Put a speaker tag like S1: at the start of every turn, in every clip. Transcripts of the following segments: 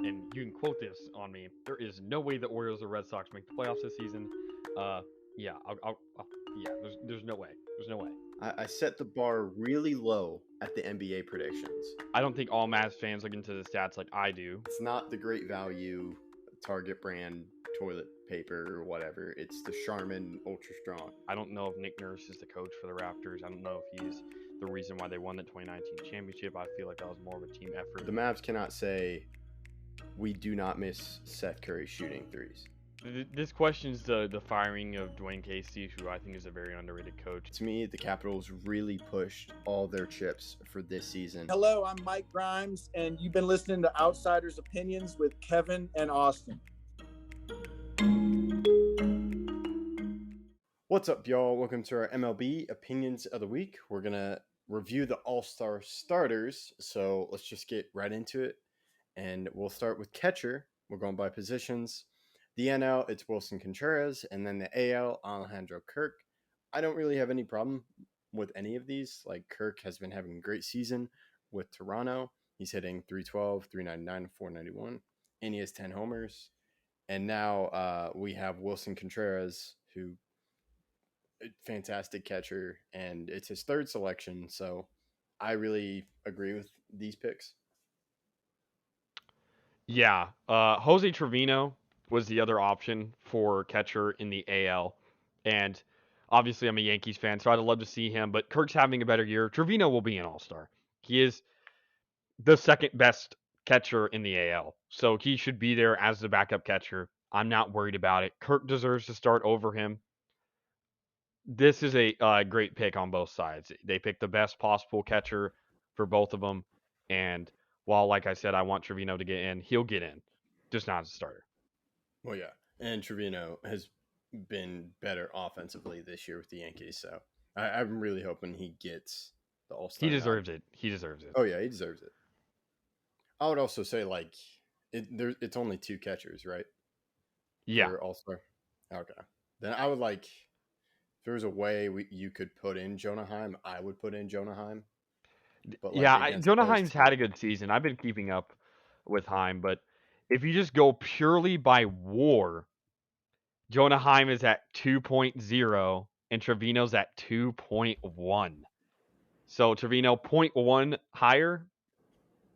S1: and you can quote this on me. There is no way the Orioles or Red Sox make the playoffs this season. Uh, yeah, yeah. There's no way. There's no way.
S2: I set the bar really low at the NBA predictions.
S1: I don't think all Mavs fans look into the stats like I do.
S2: It's not the great value Target brand toilet paper or whatever. It's the Charmin Ultra Strong.
S1: I don't know if Nick Nurse is the coach for the Raptors. I don't know if he's the reason why they won the 2019 championship. I feel like that was more of a team effort.
S2: The Mavs cannot say we do not miss Seth Curry shooting threes.
S1: This questions the firing of Dwayne Casey, who I think is a very underrated coach.
S2: To me, the Capitals really pushed all their chips for this season.
S3: Hello, I'm Mike Grimes, and you've been listening to Outsiders Opinions with Kevin and Austin.
S2: What's up, y'all? Welcome to our MLB Opinions of the Week. We're going to review the All Star Starters, so let's just get right into it. And we'll start with catcher. We're going by positions. The NL, it's Wilson Contreras, and then the AL, Alejandro Kirk. I don't really have any problem with any of these. Like, Kirk has been having a great season with Toronto. He's hitting 312, 399, 491, and he has 10 homers. And now we have Wilson Contreras, who fantastic catcher, and it's his third selection. So I really agree with these picks.
S1: Yeah, Jose Trevino was the other option for catcher in the AL, and obviously I'm a Yankees fan, so I'd love to see him. But Kirk's having a better year. Trevino will be an All-Star. He is the second best catcher in the AL, so he should be there as the backup catcher. I'm not worried about it. Kirk deserves to start over him. This is a great pick on both sides. They picked the best possible catcher for both of them, and while, like I said, I want Trevino to get in, he'll get in, just not as a starter.
S2: Well, yeah, and Trevino has been better offensively this year with the Yankees, so I'm really hoping he gets the All-Star.
S1: He deserves it. He deserves it.
S2: Oh yeah, he deserves it. I would also say it's only two catchers, right?
S1: Yeah.
S2: For All-Star. Okay, then I would like. If there was a way you could put in Jonah Heim, I would put in Jonah Heim.
S1: But Jonah Heim's had a good season. I've been keeping up with Heim, but if you just go purely by WAR, Jonah Heim is at 2.0 and Trevino's at 2.1. So Trevino 0.1 higher.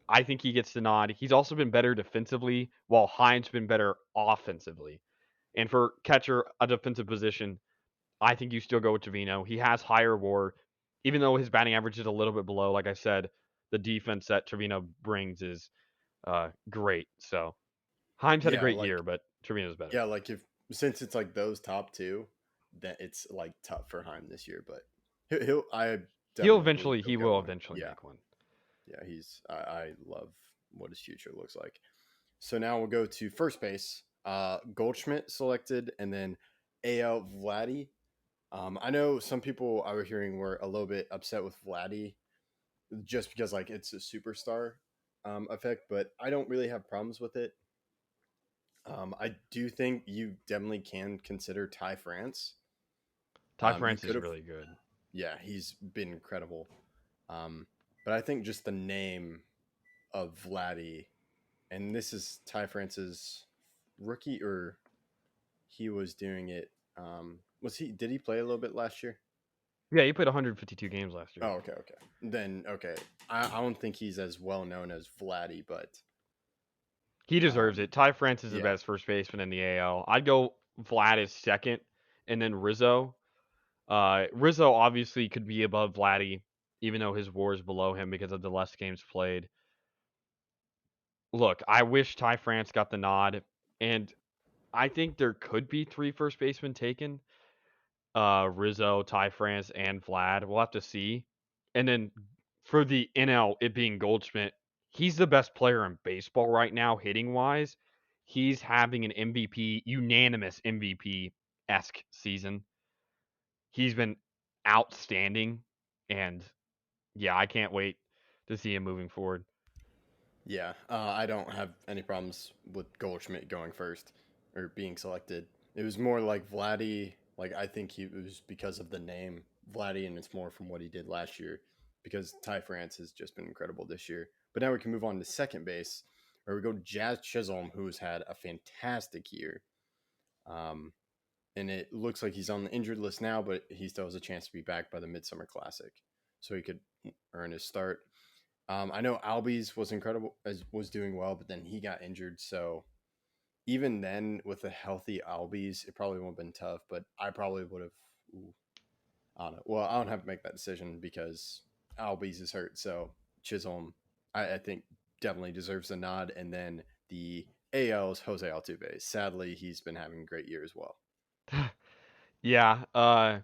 S1: I think he gets the nod. He's also been better defensively, while Heim's been better offensively. And for catcher, a defensive position, I think you still go with Trevino. He has higher WAR, even though his batting average is a little bit below. Like I said, the defense that Trevino brings is great. So Himes had a great year, but Trevino's better.
S2: Yeah, like since it's like those top two, that it's like tough for Heim this year. But he will eventually make one. Yeah, I love what his future looks like. So now we'll go to first base. Goldschmidt selected, and then AL Vladdy. I know some people I was hearing were a little bit upset with Vladdy just because like it's a superstar effect, but I don't really have problems with it. I do think you definitely can consider Ty France.
S1: Ty France is really good.
S2: Yeah, he's been incredible. But I think just the name of Vladdy, and this is Ty France's rookie, or he was doing it. Did he play a little bit last year?
S1: Yeah, he played 152 games last year.
S2: Oh, okay. Then, okay. I don't think he's as well known as Vladdy, but
S1: he deserves it. Ty France is the best first baseman in the AL. I'd go Vlad as second, and then Rizzo. Rizzo obviously could be above Vladdy, even though his WAR is below him because of the less games played. Look, I wish Ty France got the nod, and I think there could be 3 first basemen taken. Rizzo, Ty France, and Vlad. We'll have to see. And then for the NL, it being Goldschmidt, he's the best player in baseball right now, hitting wise. He's having an MVP, unanimous MVP-esque season. He's been outstanding, and yeah, I can't wait to see him moving forward.
S2: Yeah, I don't have any problems with Goldschmidt going first or being selected. It was more like Vladdy. Like, I think it was because of the name Vladdy, and it's more from what he did last year because Ty France has just been incredible this year. But now we can move on to second base. Or we go to Jazz Chisholm, who's had a fantastic year. And it looks like he's on the injured list now, but he still has a chance to be back by the Midsummer Classic. So he could earn his start. I know Albies was incredible, was doing well, but then he got injured. So even then, with a healthy Albies, it probably would have been tough, but I probably would have. I don't know. Well, I don't have to make that decision because Albies is hurt. So Chisholm, I think, definitely deserves a nod. And then the AL's Jose Altuve. Sadly, he's been having a great year as well.
S1: Yeah.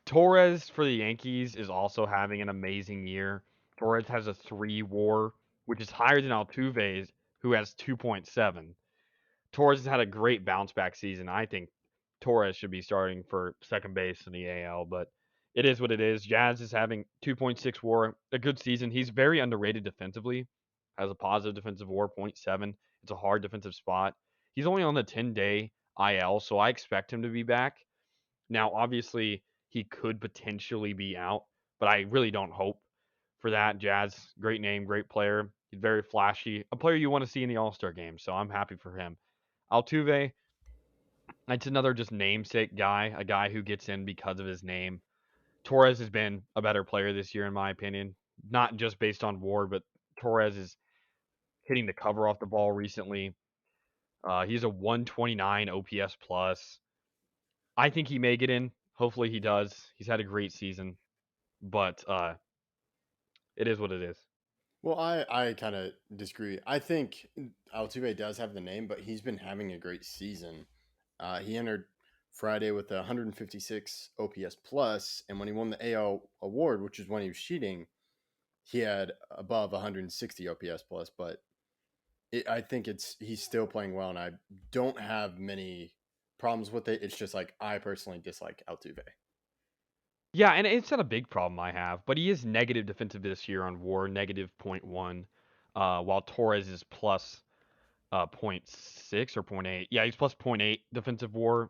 S1: Torres for the Yankees is also having an amazing year. Torres has a 3 WAR, which is higher than Altuve's, who has 2.7. Torres has had a great bounce back season. I think Torres should be starting for second base in the AL, but it is what it is. Jazz is having 2.6 WAR, a good season. He's very underrated defensively. Has a positive defensive WAR, 0.7. It's a hard defensive spot. He's only on the 10-day IL, so I expect him to be back. Now, obviously, he could potentially be out, but I really don't hope for that. Jazz, great name, great player. He's very flashy, a player you want to see in the All Star game, so I'm happy for him. Altuve, it's another just namesake guy, a guy who gets in because of his name. Torres has been a better player this year, in my opinion, not just based on WAR, but Torres is hitting the cover off the ball recently. He's a 129 OPS plus. I think he may get in. Hopefully he does. He's had a great season, but it is what it is.
S2: Well, I kind of disagree. I think Altuve does have the name, but he's been having a great season. He entered Friday with 156 OPS plus, and when he won the AL award, which is when he was cheating, he had above 160 OPS plus. But I think he's still playing well, and I don't have many problems with it. It's just like I personally dislike Altuve.
S1: Yeah, and it's not a big problem I have, but he is negative defensive this year on WAR, negative 0.1, while Torres is plus 0.6 or 0.8. Yeah, he's plus 0.8 defensive WAR.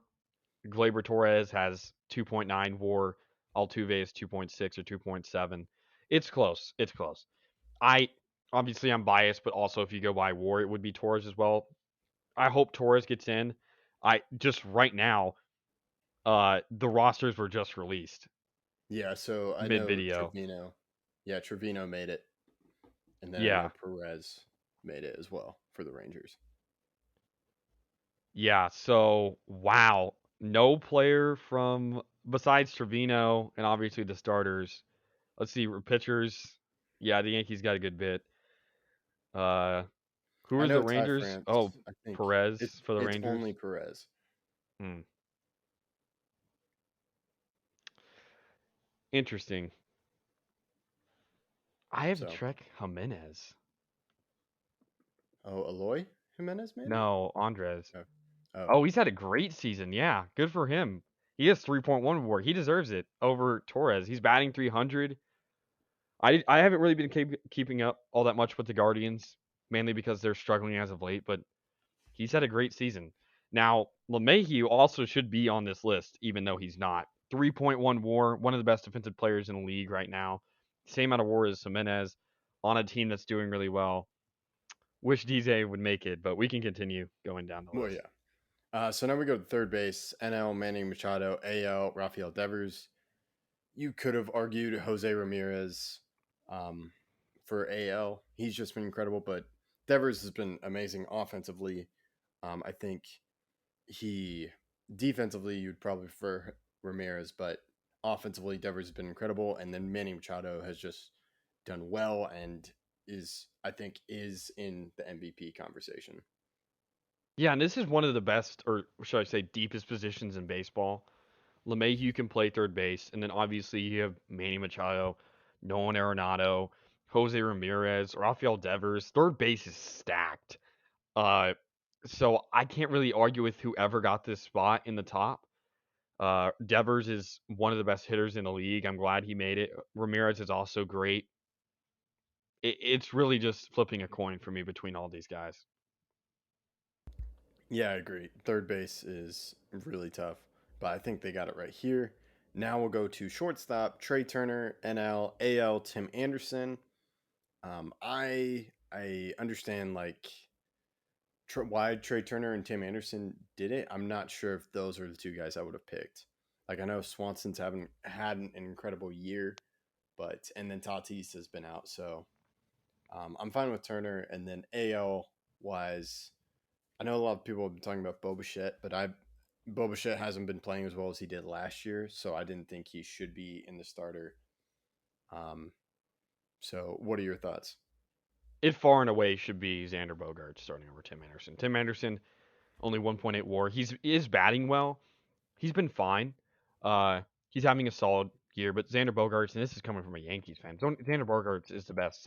S1: Gleyber Torres has 2.9 WAR. Altuve is 2.6 or 2.7. It's close. It's close. I'm biased, but also if you go by WAR, it would be Torres as well. I hope Torres gets in. I just right now, the rosters were just released.
S2: Yeah, so I know Trevino. Yeah, Trevino made it, and then I know Perez made it as well for the Rangers.
S1: Yeah, so wow, no player from besides Trevino and obviously the starters. Let's see, pitchers. Yeah, the Yankees got a good bit. Who are the Rangers?
S2: France,
S1: Oh,
S2: I think
S1: Perez for the
S2: it's
S1: Rangers.
S2: Only Perez.
S1: Interesting. I have Trek Jimenez.
S2: Oh, Eloy Jimenez, maybe?
S1: No, Andres. Oh, he's had a great season. Yeah, good for him. He has 3.1 WAR. He deserves it over Torres. He's batting 300. I haven't really been keeping up all that much with the Guardians, mainly because they're struggling as of late, but he's had a great season. Now, LeMahieu also should be on this list, even though he's not. 3.1 WAR, one of the best defensive players in the league right now. Same amount of WAR as Jimenez on a team that's doing really well. Wish DJ would make it, but we can continue going down the list.
S2: Well, yeah. So now we go to third base. NL, Manny Machado. AL, Rafael Devers. You could have argued Jose Ramirez for AL. He's just been incredible, but Devers has been amazing offensively. I think he defensively you'd probably prefer Ramirez, but offensively Devers has been incredible, and then Manny Machado has just done well and is in the MVP conversation.
S1: Yeah, and this is one of the best, or should I say, deepest positions in baseball. LeMahieu can play third base, and then obviously you have Manny Machado, Nolan Arenado, Jose Ramirez, Rafael Devers. Third base is stacked. So I can't really argue with whoever got this spot in the top. Devers is one of the best hitters in the league. I'm glad he made it. Ramirez is also great. It's really just flipping a coin for me between all these guys.
S2: Yeah, I agree. Third base is really tough, but I think they got it right here. Now we'll go to shortstop, Trey Turner, NL, AL, Tim Anderson. I understand like why Trey Turner and Tim Anderson did it, I'm not sure if those are the two guys I would have picked. Like, I know Swanson's haven't had an incredible year, and then Tatis has been out, so I'm fine with Turner. And then AL wise, I know a lot of people have been talking about Bo Bichette, but Bo Bichette hasn't been playing as well as he did last year, so I didn't think he should be in the starter. So what are your thoughts?
S1: It far and away should be Xander Bogaerts starting over Tim Anderson. Tim Anderson, only 1.8 WAR. He is batting well. He's been fine. He's having a solid year, but Xander Bogaerts, and this is coming from a Yankees fan, Xander Bogaerts is the best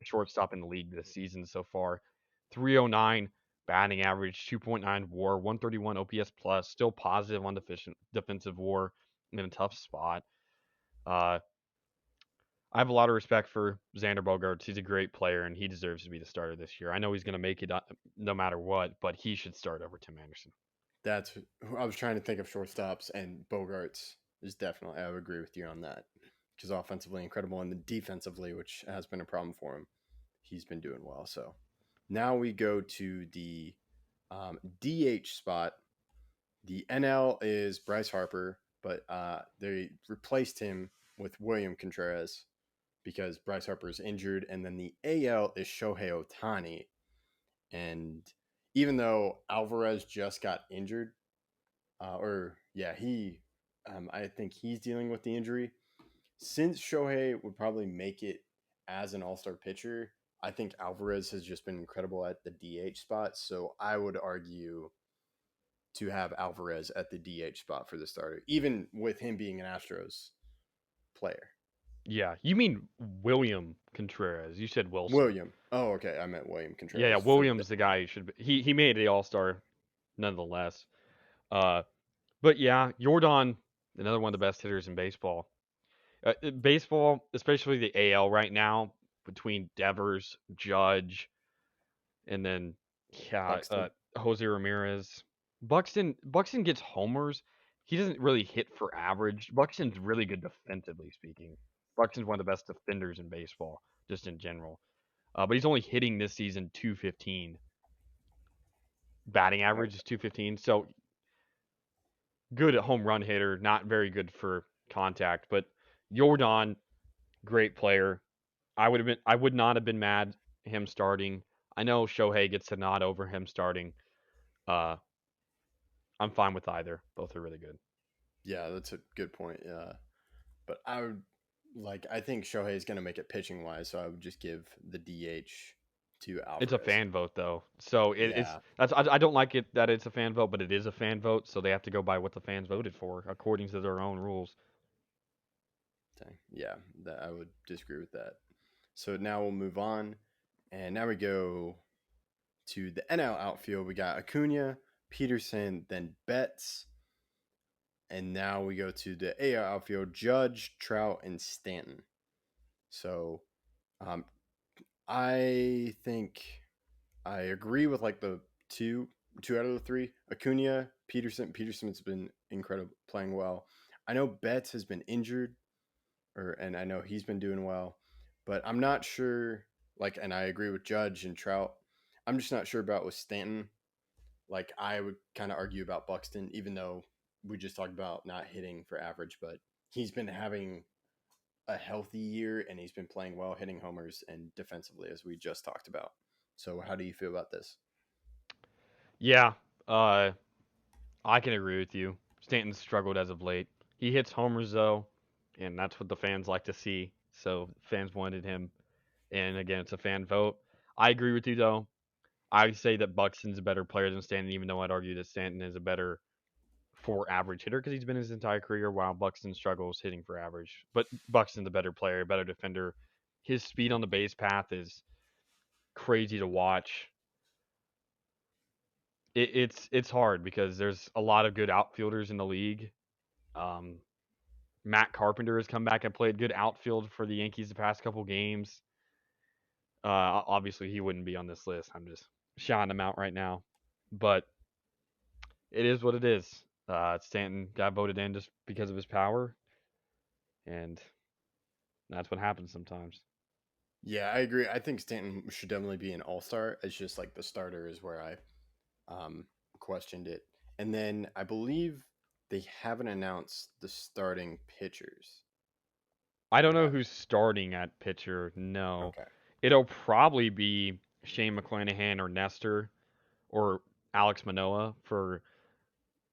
S1: shortstop in the league this season so far. 309 batting average, 2.9 WAR, 131 OPS plus, still positive on defensive WAR in a tough spot. I have a lot of respect for Xander Bogaerts. He's a great player, and he deserves to be the starter this year. I know he's going to make it no matter what, but he should start over Tim Anderson.
S2: That's I was trying to think of shortstops, and Bogaerts is definitely. I would agree with you on that, because offensively incredible, and defensively, which has been a problem for him, he's been doing well. So now we go to the DH spot. The NL is Bryce Harper, but they replaced him with William Contreras because Bryce Harper is injured. And then the AL is Shohei Ohtani. And even though Alvarez just got injured, I think he's dealing with the injury. Since Shohei would probably make it as an all-star pitcher, I think Alvarez has just been incredible at the DH spot. So I would argue to have Alvarez at the DH spot for the starter, even with him being an Astros player.
S1: Yeah, you mean William Contreras. You said Wilson.
S2: William. Oh, okay. I meant William Contreras.
S1: Yeah, William's the guy who should be. He made the All-Star nonetheless. But yeah, Jordan, another one of the best hitters in baseball. Baseball, especially the AL right now, between Devers, Judge, and then Jose Ramirez. Buxton gets homers. He doesn't really hit for average. Buxton's really good defensively speaking. Buxton's one of the best defenders in baseball, just in general. But he's only hitting this season 215. Batting average is 215. So good at home run hitter, not very good for contact. But Jordan, great player. I would not have been mad him starting. I know Shohei gets the nod over him starting. I'm fine with either. Both are really good.
S2: Yeah, that's a good point. But I think Shohei is going to make it pitching wise, so I would just give the DH to Alvarez.
S1: It's a fan vote though, so I don't like it that it's a fan vote, but it is a fan vote, so they have to go by what the fans voted for according to their own rules.
S2: Yeah, I would disagree with that. So now we'll move on, and now we go to the NL outfield. We got Acuna, Peterson, then Betts, and now we go to the AL outfield: Judge, Trout, and Stanton. So, I think I agree with like the two out of the three. Acuna, Peterson. Peterson's been incredible, playing well. I know Betts has been injured, and I know he's been doing well, but I'm not sure. And I agree with Judge and Trout. I'm just not sure about with Stanton. I would kind of argue about Buxton, even though we just talked about not hitting for average, but he's been having a healthy year and he's been playing well, hitting homers and defensively, as we just talked about. So how do you feel about this?
S1: Yeah, I can agree with you. Stanton's struggled as of late. He hits homers though, and that's what the fans like to see. So fans wanted him, and again, it's a fan vote. I agree with you though. I say that Buxton's a better player than Stanton, even though I'd argue that Stanton is a better for average hitter because he's been his entire career, while Buxton struggles hitting for average. But Buxton's a better player, better defender. His speed on the base path is crazy to watch. It's hard because there's a lot of good outfielders in the league. Matt Carpenter has come back and played good outfield for the Yankees the past couple games. Obviously, he wouldn't be on this list. I'm just shouting him out right now. But it is what it is. Stanton got voted in just because of his power, and that's what happens sometimes.
S2: Yeah, I agree. I think Stanton should definitely be an all-star. It's just like the starter is where I questioned it. And then I believe they haven't announced the starting pitchers.
S1: I don't know who's starting at pitcher. No.
S2: Okay.
S1: It'll probably be Shane McClanahan or Nestor or Alex Manoah for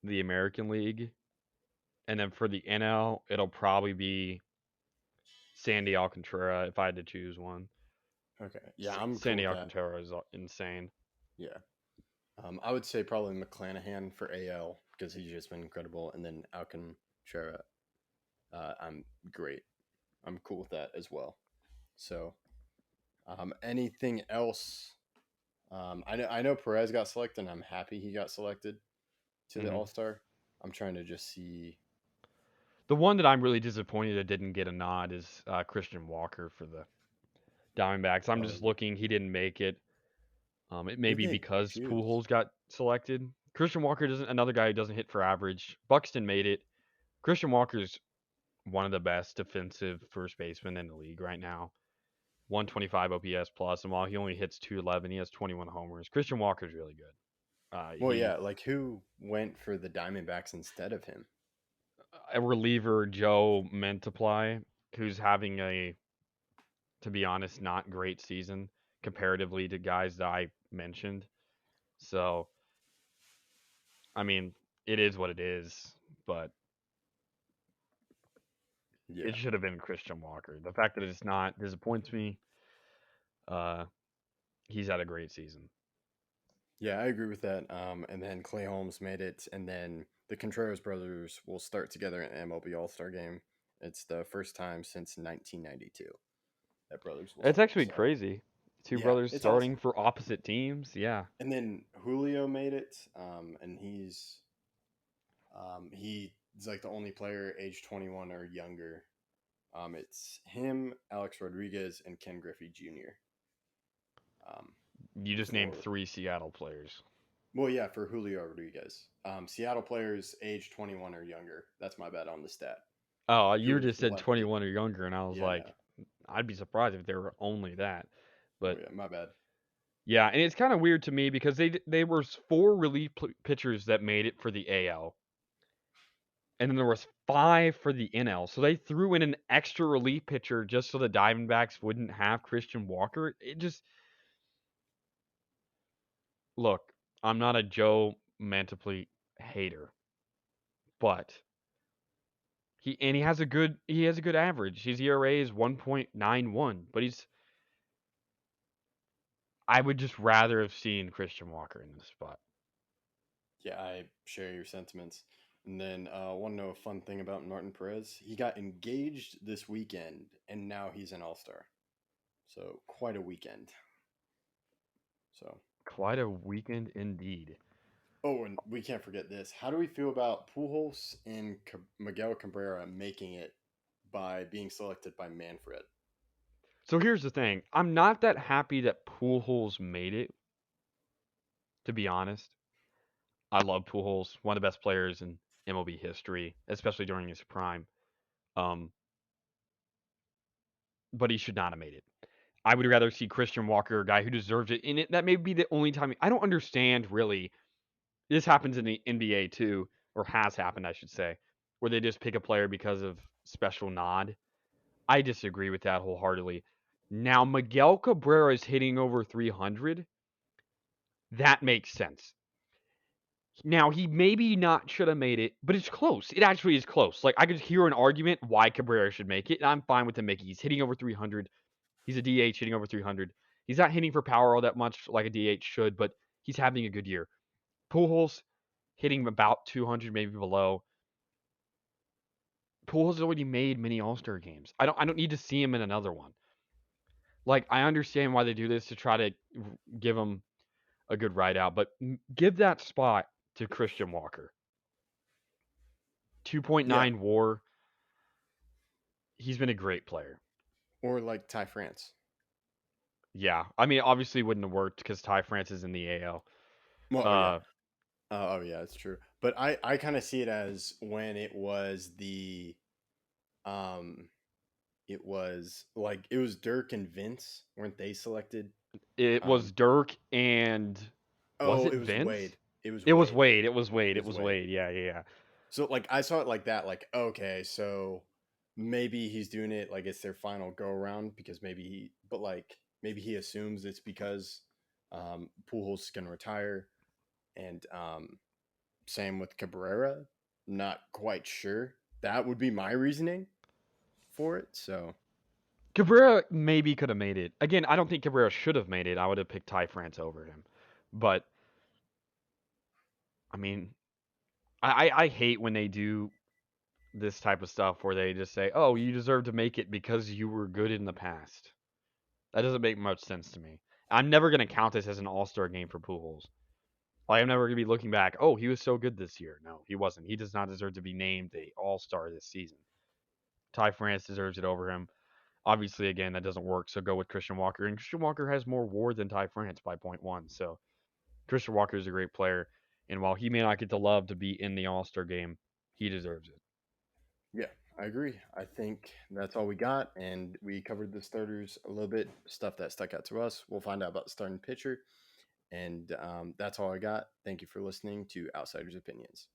S1: the American League. And then for the NL, it'll probably be Sandy Alcantara if I had to choose one.
S2: Okay. Yeah, I'm cool
S1: Sandy
S2: with that.
S1: Alcantara is insane.
S2: Yeah. I would say probably McClanahan for AL because he's just been incredible. And then Alcantara, I'm great. I'm cool with that as well. So, anything else? I know Perez got selected, and I'm happy he got selected to the All Star. I'm trying to just see.
S1: The one that I'm really disappointed that didn't get a nod is Christian Walker for the Diamondbacks. I'm just looking; he didn't make it. It may be because Pujols got selected. Christian Walker doesn't. Another guy who doesn't hit for average. Buxton made it. Christian Walker's one of the best defensive first basemen in the league right now. 125 OPS plus, and while he only hits 211, he has 21 homers. Christian Walker's really good.
S2: Like who went for the Diamondbacks instead of him?
S1: A reliever, Joe Mentaply, who's having to be honest, not great season comparatively to guys that I mentioned. So, I mean, it is what it is, but it should have been Christian Walker. The fact that it's not disappoints me. He's had a great season.
S2: Yeah, I agree with that. And then Clay Holmes made it, and then the Contreras brothers will start together in MLB All Star Game. It's the first time since 1992 that brothers will.
S1: It's actually crazy. Two brothers starting
S2: awesome.
S1: for opposite teams. Yeah.
S2: And then Julio made it, and he's like the only player age 21 or younger. It's him, Alex Rodriguez, and Ken Griffey Jr.
S1: You just named 3 Seattle players.
S2: Well, yeah, for Julio Rodriguez. Seattle players age 21 or younger. That's my bet on the stat.
S1: Oh, you just said 21 or younger, and I was like, I'd be surprised if there were only that. But
S2: my bad.
S1: Yeah, and it's kind of weird to me because they were 4 relief pitchers that made it for the AL. And then there was 5 for the NL. So they threw in an extra relief pitcher just so the Diamondbacks wouldn't have Christian Walker. It just Look, I'm not a Joe Mantiply hater, but he has a good average. His ERA is 1.91, but I would just rather have seen Christian Walker in this spot.
S2: Yeah, I share your sentiments. And then want to know a fun thing about Martin Perez? He got engaged this weekend, and now he's an All-Star. So quite a weekend. So
S1: quite a weekend indeed.
S2: Oh, and we can't forget this. How do we feel about Pujols and Miguel Cabrera making it by being selected by Manfred?
S1: So here's the thing. I'm not that happy that Pujols made it, to be honest. I love Pujols, one of the best players in MLB history, especially during his prime. But he should not have made it. I would rather see Christian Walker, a guy who deserves it. And that may be the only time. I don't understand, really. This happens in the NBA, too, or has happened, I should say, where they just pick a player because of special nod. I disagree with that wholeheartedly. Now, Miguel Cabrera is hitting over 300. That makes sense. Now, he maybe not should have made it, but it's close. It actually is close. Like, I could hear an argument why Cabrera should make it, and I'm fine with him making. He's hitting over 300. He's a DH hitting over 300. He's not hitting for power all that much like a DH should, but he's having a good year. Pujols hitting about 200, maybe below. Pujols has already made many All-Star games. I don't need to see him in another one. Like, I understand why they do this to try to give him a good ride out, but give that spot to Christian Walker. 2.9 WAR. He's been a great player.
S2: Or like Ty France.
S1: Yeah, I mean, obviously it wouldn't have worked because Ty France is in the AL.
S2: Well, yeah, it's true. But I kind of see it as when it was the it was Dirk and Vince, weren't they selected?
S1: It was Dirk and was it Vince?
S2: Wade.
S1: It was Wade. Yeah.
S2: So like I saw it like that, like, okay, so maybe he's doing it like it's their final go around because maybe he assumes it's because Pujols is gonna retire, and same with Cabrera. Not quite sure. That would be my reasoning for it. So
S1: Cabrera maybe could have made it. Again, I don't think Cabrera should have made it. I would have picked Ty France over him. But I mean, I hate when they do this type of stuff where they just say, "Oh, you deserve to make it because you were good in the past." That doesn't make much sense to me. I'm never going to count this as an all-star game for Pujols. Like, I'm never going to be looking back, "Oh, he was so good this year." No, he wasn't. He does not deserve to be named the all-star this season. Ty France deserves it over him. Obviously, again, that doesn't work, so go with Christian Walker. And Christian Walker has more WAR than Ty France by 0.1. So Christian Walker is a great player. And while he may not get the love to be in the All-Star game, he deserves it.
S2: Yeah, I agree. I think that's all we got. And we covered the starters a little bit, stuff that stuck out to us. We'll find out about the starting pitcher. And that's all I got. Thank you for listening to Outsiders Opinions.